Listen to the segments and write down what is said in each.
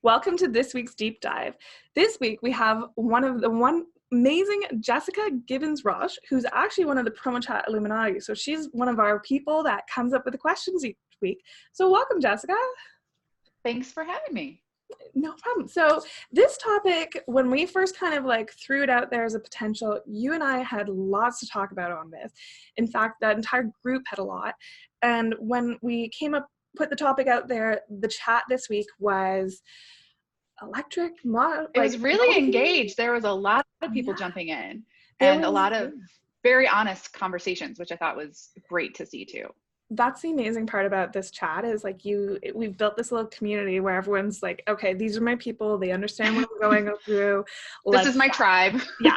Welcome to this week's deep dive. This week we have one amazing Jessica Gibbons Rauch, who's actually one of the PromoChat Illuminati. So she's one of our people that comes up with the questions each week. So welcome, Jessica. Thanks for having me. No problem. So this topic, when we first kind of like threw it out there as a potential, you and I had lots to talk about on this. In fact, that entire group had a lot. And when we put the topic out there, the chat this week was electric. It was really engaged. There was a lot of people jumping in and a lot of very honest conversations, which I thought was great to see too. That's the amazing part about this chat is like we've built this little community where everyone's like, okay, these are my people. They understand what I'm going through. This is my tribe. Yeah.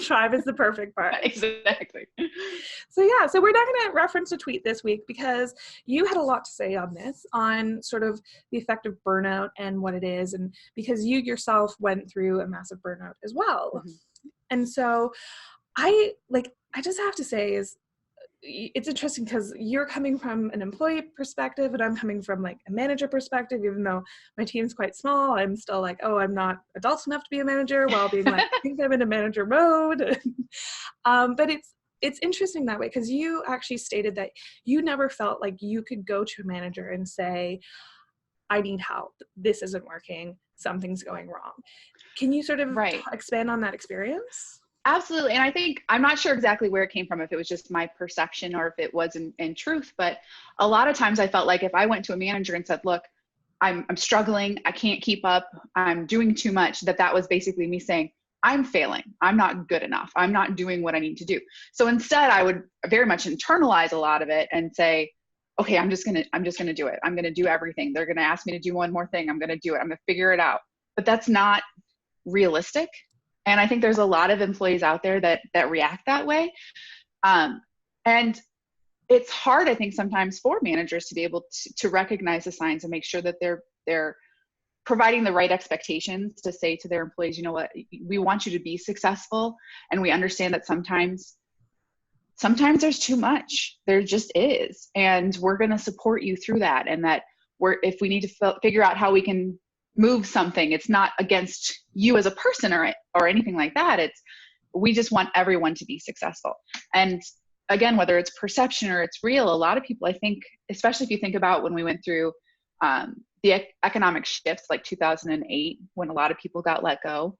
Tribe is the perfect part. Exactly. So we're not going to reference a tweet this week because you had a lot to say on this, on sort of the effect of burnout and what it is. And because you yourself went through a massive burnout as well. Mm-hmm. And so I just have to say is, it's interesting because you're coming from an employee perspective and I'm coming from like a manager perspective. Even though my team's quite small, I'm still like, oh, I'm not adult enough to be a manager, while being like, I think I'm in a manager mode. But it's interesting that way because you actually stated that you never felt like you could go to a manager and say, I need help. This isn't working. Something's going wrong. Can you sort of expand on that experience? Absolutely. And I think, I'm not sure exactly where it came from, if it was just my perception or if it was in truth, but a lot of times I felt like if I went to a manager and said, look, I'm struggling, I can't keep up, I'm doing too much, that was basically me saying, I'm failing, I'm not good enough, I'm not doing what I need to do. So instead I would very much internalize a lot of it and say, okay, I'm just gonna do it. I'm gonna do everything. They're gonna ask me to do one more thing. I'm gonna do it. I'm gonna figure it out. But that's not realistic. And I think there's a lot of employees out there that react that way. And it's hard, I think, sometimes for managers to be able to recognize the signs and make sure that they're providing the right expectations to say to their employees, you know what, we want you to be successful. And we understand that sometimes there's too much. There just is. And we're going to support you through that. And that if we need to figure out how we can move something, it's not against you as a person or anything like that. We just want everyone to be successful. And again, whether it's perception or it's real, a lot of people, I think, especially if you think about when we went through the economic shifts like 2008, when a lot of people got let go,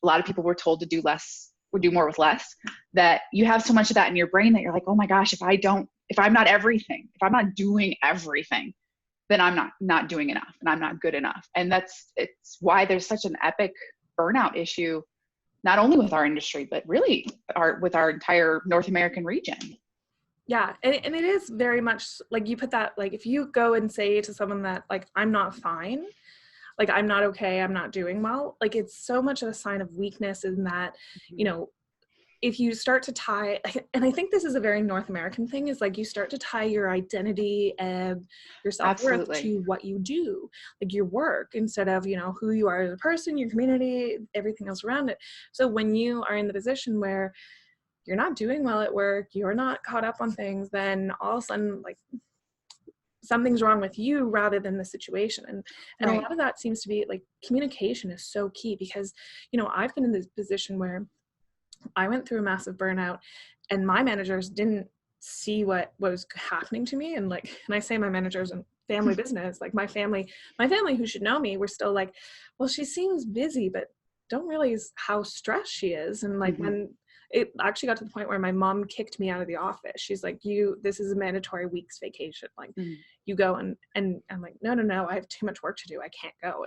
a lot of people were told to do less or do more with less, that you have so much of that in your brain that you're like, oh my gosh, if I'm not everything, if I'm not doing everything, then I'm not doing enough and I'm not good enough. And it's why there's such an epic burnout issue, not only with our industry, but really with our entire North American region. Yeah. And it is very much like you put that, like if you go and say to someone that like, I'm not fine, like I'm not okay, I'm not doing well, like it's so much of a sign of weakness in that, you know, if you start to tie, and I think this is a very North American thing, is like you start to tie your identity and your self-worth to what you do, like your work, instead of, you know, who you are as a person, your community, everything else around it. So when you are in the position where you're not doing well at work, you're not caught up on things, then all of a sudden, like something's wrong with you rather than the situation. And a lot of that seems to be like communication is so key because, you know, I've been in this position where I went through a massive burnout and my managers didn't see what was happening to me. And like, and I say my managers and family business, like my family who should know me were still like, well, she seems busy, but don't realize how stressed she is. And like when it actually got to the point where my mom kicked me out of the office, she's like, this is a mandatory week's vacation. Like you go and I'm like, no, I have too much work to do. I can't go.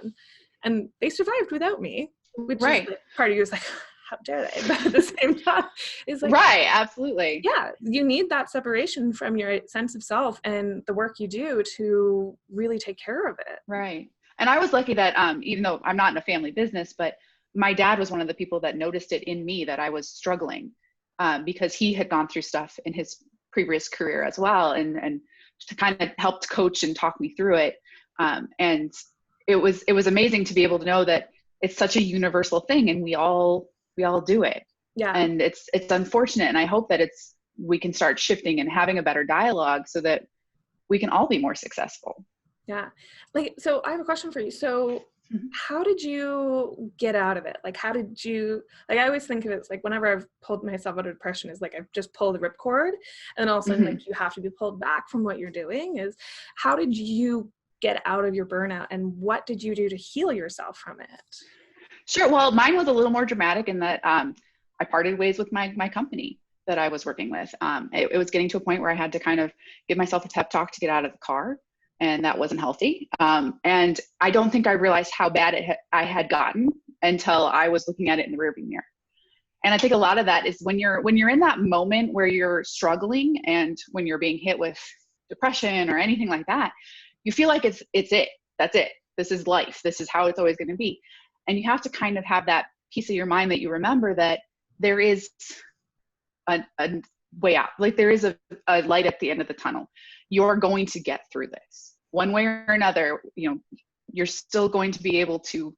And they survived without me, which is like, part of you is like, how dare they? But at the same time, it's like, absolutely. Yeah, you need that separation from your sense of self and the work you do to really take care of it. Right. And I was lucky that even though I'm not in a family business, but my dad was one of the people that noticed it in me that I was struggling because he had gone through stuff in his previous career as well, and to kind of helped coach and talk me through it. And it was amazing to be able to know that it's such a universal thing, and we all do it. Yeah. And it's unfortunate. And I hope that we can start shifting and having a better dialogue so that we can all be more successful. Yeah. Like, so I have a question for you. So how did you get out of it? Like, how did you, like, I always think of it as like, whenever I've pulled myself out of depression is like, I've just pulled the ripcord, and all of a sudden, like, you have to be pulled back from what you're doing. Is how did you get out of your burnout, and what did you do to heal yourself from it? Sure. Well, mine was a little more dramatic in that I parted ways with my company that I was working with. It was getting to a point where I had to kind of give myself a pep talk to get out of the car, and that wasn't healthy. And I don't think I realized how bad I had gotten until I was looking at it in the rearview mirror. And I think a lot of that is when you're in that moment where you're struggling, and when you're being hit with depression or anything like that, you feel like it's it. That's it. This is life. This is how it's always going to be. And you have to kind of have that piece of your mind that you remember that there is a way out. Like, there is a light at the end of the tunnel. You're going to get through this one way or another. You're still going to be able to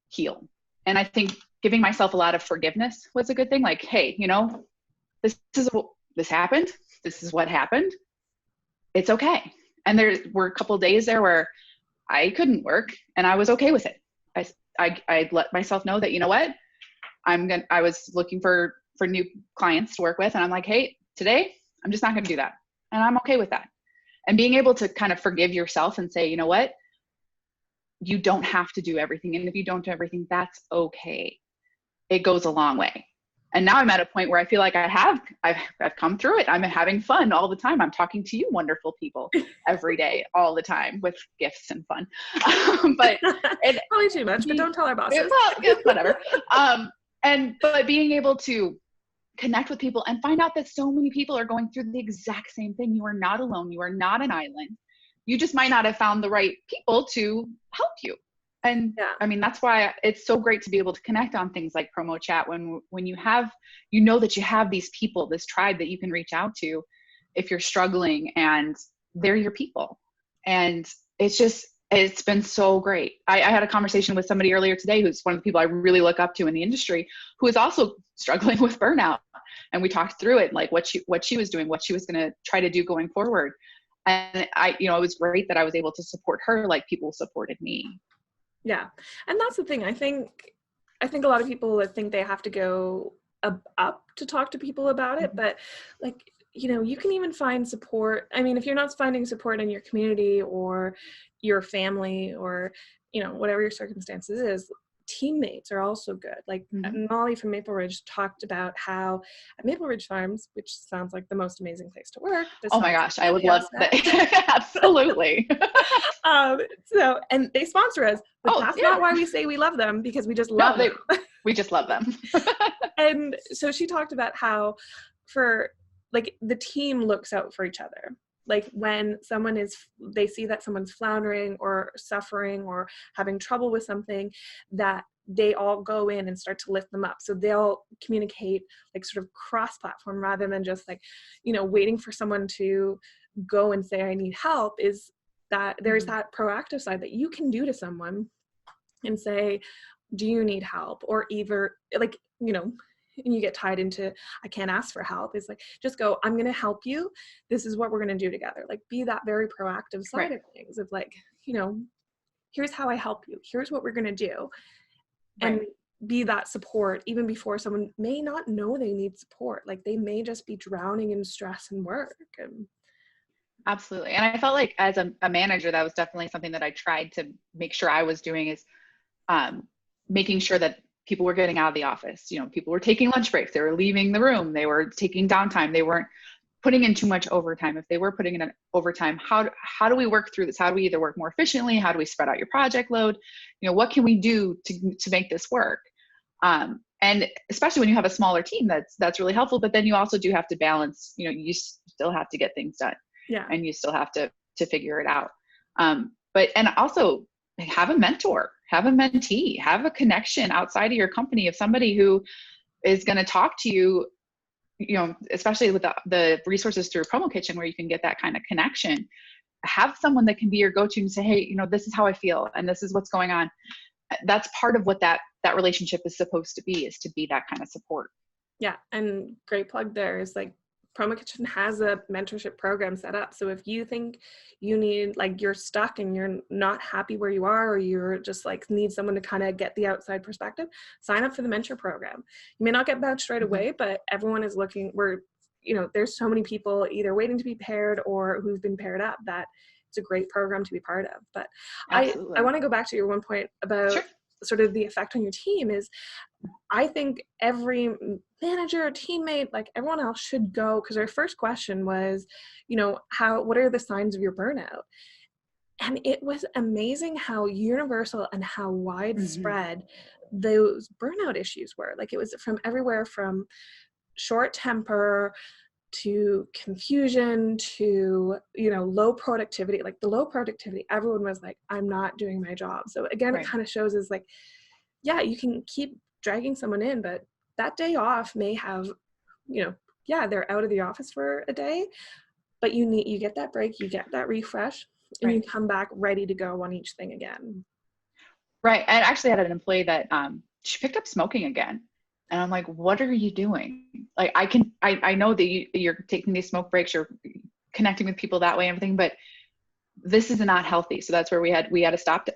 heal. And I think giving myself a lot of forgiveness was a good thing. Like, hey, this happened. This is what happened. It's okay. And there were a couple of days there where I couldn't work, and I was okay with it. I let myself know that, you know what, I was looking for new clients to work with. And I'm like, hey, today I'm just not going to do that. And I'm okay with that. And being able to kind of forgive yourself and say, you know what, you don't have to do everything. And if you don't do everything, that's okay. It goes a long way. And now I'm at a point where I feel like I've come through it. I'm having fun all the time. I'm talking to you wonderful people every day, all the time, with gifts and fun. But probably too much, but don't tell our bosses. Well, yeah, whatever. But being able to connect with people and find out that so many people are going through the exact same thing. You are not alone. You are not an island. You just might not have found the right people to help you. And yeah. I mean, that's why it's so great to be able to connect on things like PromoChat when you have, that you have these people, this tribe that you can reach out to if you're struggling, and they're your people. And it's been so great. I had a conversation with somebody earlier today who's one of the people I really look up to in the industry, who is also struggling with burnout. And we talked through it, like what she was doing, what she was going to try to do going forward. And it was great that I was able to support her like people supported me. Yeah. And that's the thing. I think a lot of people think they have to go up to talk to people about it, but like, you can even find support. I mean, if you're not finding support in your community or your family or, whatever your circumstances is, teammates are also good. Like Molly from Maple Ridge talked about how at Maple Ridge Farms, which sounds like the most amazing place to work. Oh my gosh, I would love that. Absolutely. And they sponsor us, but that's not why we say we love them, because we just love them. We just love them. And so she talked about how the team looks out for each other. Like when they see that someone's floundering or suffering or having trouble with something, that they all go in and start to lift them up. So they'll communicate like sort of cross-platform rather than just like, waiting for someone to go and say, I need help. Is that there's that proactive side that you can do to someone and say, do you need help? Or either like, and you get tied into, I can't ask for help. It's like, just go, I'm going to help you. This is what we're going to do together. Like, be that very proactive side of things of like, here's how I help you. Here's what we're going to do. And be that support even before someone may not know they need support. Like they may just be drowning in stress and work. Absolutely. And I felt like as a manager, that was definitely something that I tried to make sure I was doing, is making sure that people were getting out of the office. People were taking lunch breaks. They were leaving the room. They were taking downtime. They weren't putting in too much overtime. If they were putting in an overtime, how do we work through this? How do we either work more efficiently? How do we spread out your project load? What can we do to make this work? And especially when you have a smaller team, that's really helpful. But then you also do have to balance, you still have to get things done. Yeah. And you still have to figure it out. And also have a mentor, have a mentee, have a connection outside of your company of somebody who is going to talk to you, especially with the resources through Promo Kitchen, where you can get that kind of connection. Have someone that can be your go-to and say, hey, this is how I feel and this is what's going on. That's part of what that relationship is supposed to be, is to be that kind of support. Yeah. And great plug there is like Promo Kitchen has a mentorship program set up. So if you think you need, like, you're stuck and you're not happy where you are, or you're just like need someone to kind of get the outside perspective, sign up for the mentor program. You may not get vouched right away, but everyone is looking, there's so many people either waiting to be paired or who've been paired up that it's a great program to be part of. But I want to go back to your one point about sort of the effect on your team is, I think every manager, teammate, like everyone else should go, because our first question was, what are the signs of your burnout? And it was amazing how universal and how widespread those burnout issues were. Like, it was from everywhere from short temper to confusion to, low productivity. Like the low productivity, everyone was like, I'm not doing my job. So again, it kind of shows is like, yeah, you can keep dragging someone in, but that day off may have, they're out of the office for a day, but you get that break, you get that refresh, and you come back ready to go on each thing again. Right. I actually had an employee that she picked up smoking again. And I'm like, what are you doing? Like, I know that you're taking these smoke breaks, you're connecting with people that way and everything, but this is not healthy. So that's where we had to stop to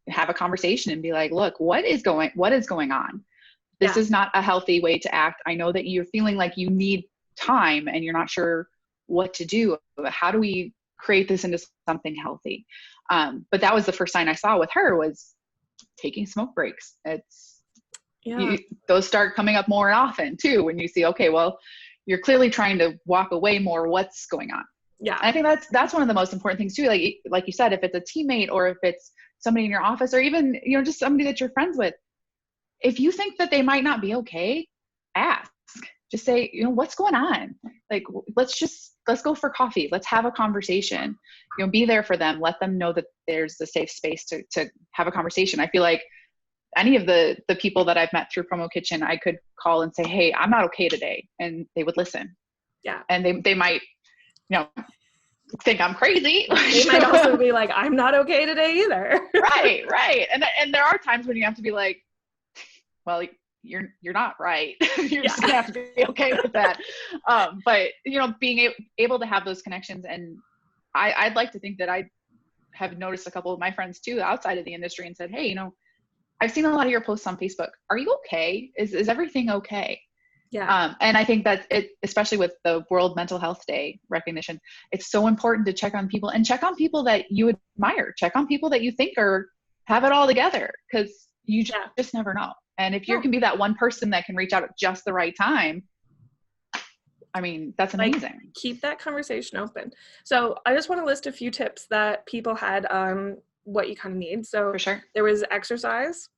have a conversation and be like, look, what is going on? This is not a healthy way to act. I know that you're feeling like you need time and you're not sure what to do. How do we create this into something healthy? But that was the first sign I saw with her, was taking smoke breaks. Those start coming up more often too, when you see, okay, well, you're clearly trying to walk away more. What's going on? Yeah. And I think that's one of the most important things too. Like you said, if it's a teammate or if it's somebody in your office or even, just somebody that you're friends with, if you think that they might not be okay, ask. Just say, what's going on? Like, let's go for coffee. Let's have a conversation, be there for them. Let them know that there's a safe space to have a conversation. I feel like any of the people that I've met through Promo Kitchen, I could call and say, hey, I'm not okay today. And they would listen. Yeah. And they might, think I'm crazy. They might also be like, I'm not okay today either. Right. And there are times when you have to be like, well, you're not right. You're just gonna have to be okay with that. But being able to have those connections, and I'd like to think that I have noticed a couple of my friends too outside of the industry and said, hey, I've seen a lot of your posts on Facebook. Are you okay? Is everything okay? Yeah. And I think that especially with the World Mental Health Day recognition, it's so important to check on people and check on people that you admire, check on people that you think have it all together, because you just never know. And if you can be that one person that can reach out at just the right time, I mean, that's amazing. Like, keep that conversation open. So I just want to list a few tips that people had on what you kind of need. So for sure, there was exercise,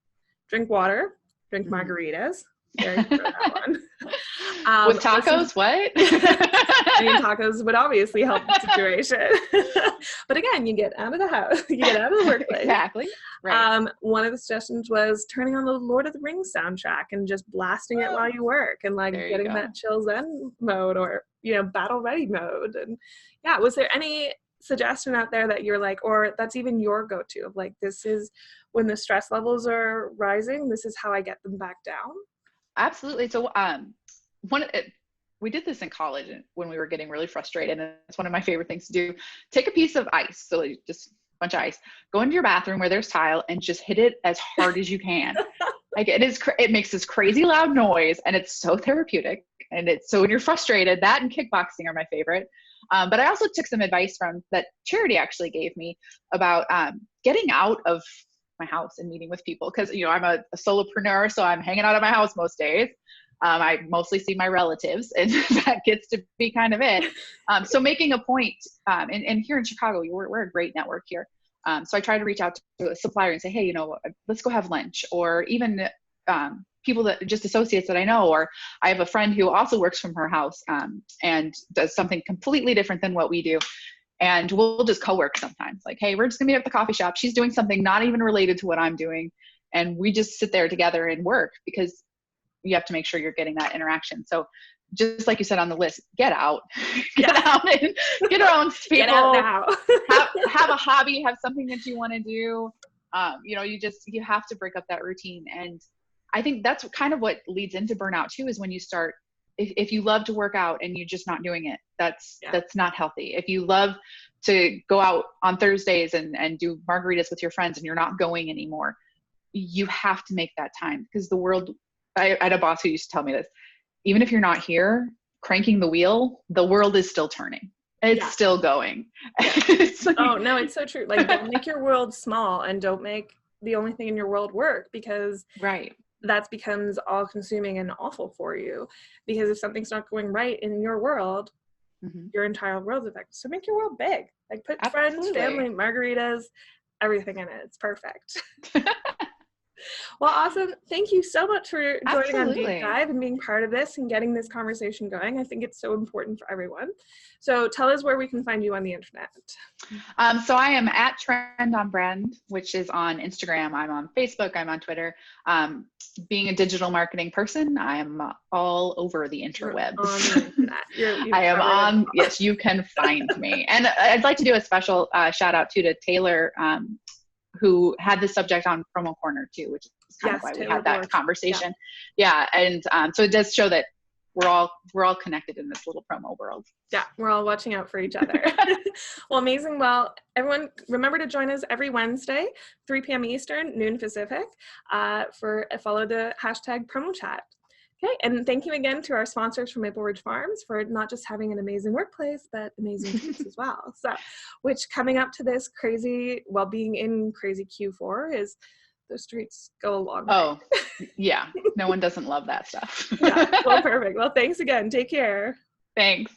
drink water, drink margaritas. Very good for that one. With tacos, what? I mean, tacos would obviously help the situation. But again, you get out of the house, you get out of the workplace. Exactly. Right. One of the suggestions was turning on the Lord of the Rings soundtrack and just blasting it while you work, and like getting that chill zen mode or, battle ready mode. And was there any suggestion out there that you're like, or that's even your go-to of like, this is when the stress levels are rising, this is how I get them back down? Absolutely. So we did this in college when we were getting really frustrated, and it's one of my favorite things to do. Take a piece of ice, so just a bunch of ice, go into your bathroom where there's tile and just hit it as hard as you can. Like, it makes this crazy loud noise, and it's so therapeutic. And it's so when you're frustrated, that and kickboxing are my favorite. But I also took some advice from that Charity actually gave me about getting out of my house and meeting with people, because I'm a solopreneur, so I'm hanging out at my house most days. I mostly see my relatives, and that gets to be kind of it. So making a point, and here in Chicago, we're a great network here. So I try to reach out to a supplier and say, hey, let's go have lunch, or even people that just associates that I know, or I have a friend who also works from her house and does something completely different than what we do. And we'll just co-work sometimes, like, hey, we're just gonna meet at the coffee shop. She's doing something not even related to what I'm doing. And we just sit there together and work, because you have to make sure you're getting that interaction. So just like you said on the list, get out, get out and get around people, get out now. have a hobby, have something that you want to do. You have to break up that routine. And I think that's kind of what leads into burnout too, is when you start if you love to work out and you're just not doing it, that's not healthy. If you love to go out on Thursdays and do margaritas with your friends and you're not going anymore, you have to make that time, because the world, I had a boss who used to tell me this, even if you're not here cranking the wheel, the world is still turning. It's still going. It's like, oh no, it's so true. Like, don't make your world small, and don't make the only thing in your world work, because that becomes all consuming and awful for you. Because if something's not going right in your world, your entire world's affected. So make your world big. Like, put friends, family, margaritas, everything in it. It's perfect. Well, awesome. Thank you so much for joining on Deep Dive and being part of this and getting this conversation going. I think it's so important for everyone. So tell us where we can find you on the internet. So I am at Trend on Brand, which is on Instagram. I'm on Facebook. I'm on Twitter. Being a digital marketing person, I am all over the interwebs. I am on, yes, you can find me. And I'd like to do a special shout out to Taylor, who had this subject on Promo Corner too, which is kind of why we had that conversation. And so it does show that we're all connected in this little promo world. Yeah, we're all watching out for each other. Well, amazing. Well, everyone, remember to join us every Wednesday, 3 p.m. Eastern, noon Pacific, follow the hashtag PromoChat. Okay, and thank you again to our sponsors from Maple Ridge Farms for not just having an amazing workplace, but amazing treats as well. So, which coming up to this crazy, well, being in crazy Q4 is those treats go a long way. Oh, yeah. No one doesn't love that stuff. Yeah, well, perfect. Well, thanks again. Take care. Thanks.